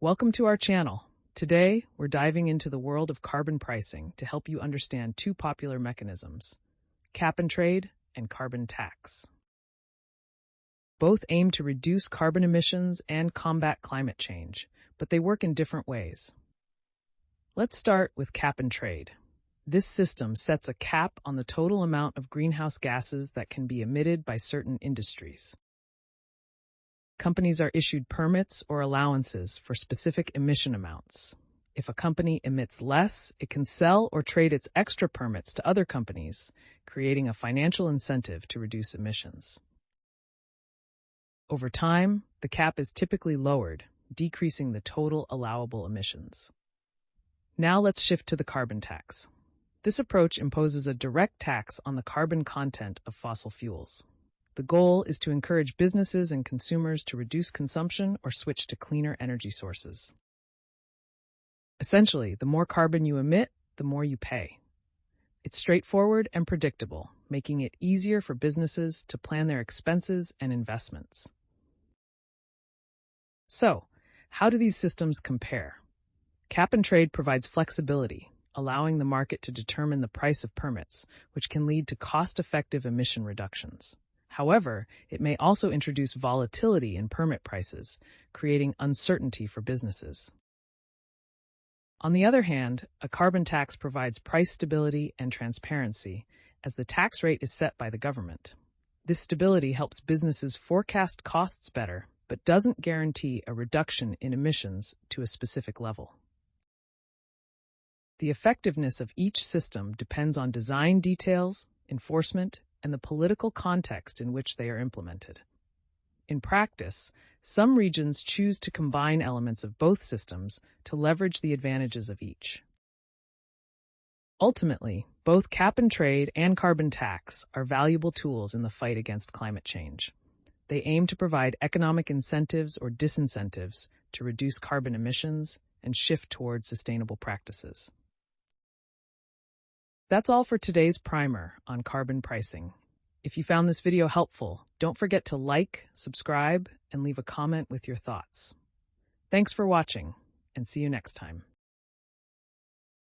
Welcome to our channel. Today, we're diving into the world of carbon pricing to help you understand two popular mechanisms, cap and trade and carbon tax. Both aim to reduce carbon emissions and combat climate change, but they work in different ways. Let's start with cap and trade. This system sets a cap on the total amount of greenhouse gases that can be emitted by certain industries. Companies are issued permits or allowances for specific emission amounts. If a company emits less, it can sell or trade its extra permits to other companies, creating a financial incentive to reduce emissions. Over time, the cap is typically lowered, decreasing the total allowable emissions. Now let's shift to the carbon tax. This approach imposes a direct tax on the carbon content of fossil fuels. The goal is to encourage businesses and consumers to reduce consumption or switch to cleaner energy sources. Essentially, the more carbon you emit, the more you pay. It's straightforward and predictable, making it easier for businesses to plan their expenses and investments. So, how do these systems compare? Cap and trade provides flexibility, allowing the market to determine the price of permits, which can lead to cost-effective emission reductions. However, it may also introduce volatility in permit prices, creating uncertainty for businesses. On the other hand, a carbon tax provides price stability and transparency, as the tax rate is set by the government. This stability helps businesses forecast costs better, but doesn't guarantee a reduction in emissions to a specific level. The effectiveness of each system depends on design details, enforcement, and the political context in which they are implemented. In practice, some regions choose to combine elements of both systems to leverage the advantages of each. Ultimately, both cap and trade and carbon tax are valuable tools in the fight against climate change. They aim to provide economic incentives or disincentives to reduce carbon emissions and shift toward sustainable practices. That's all for today's primer on carbon pricing. If you found this video helpful, don't forget to like, subscribe, and leave a comment with your thoughts. Thanks for watching, and see you next time.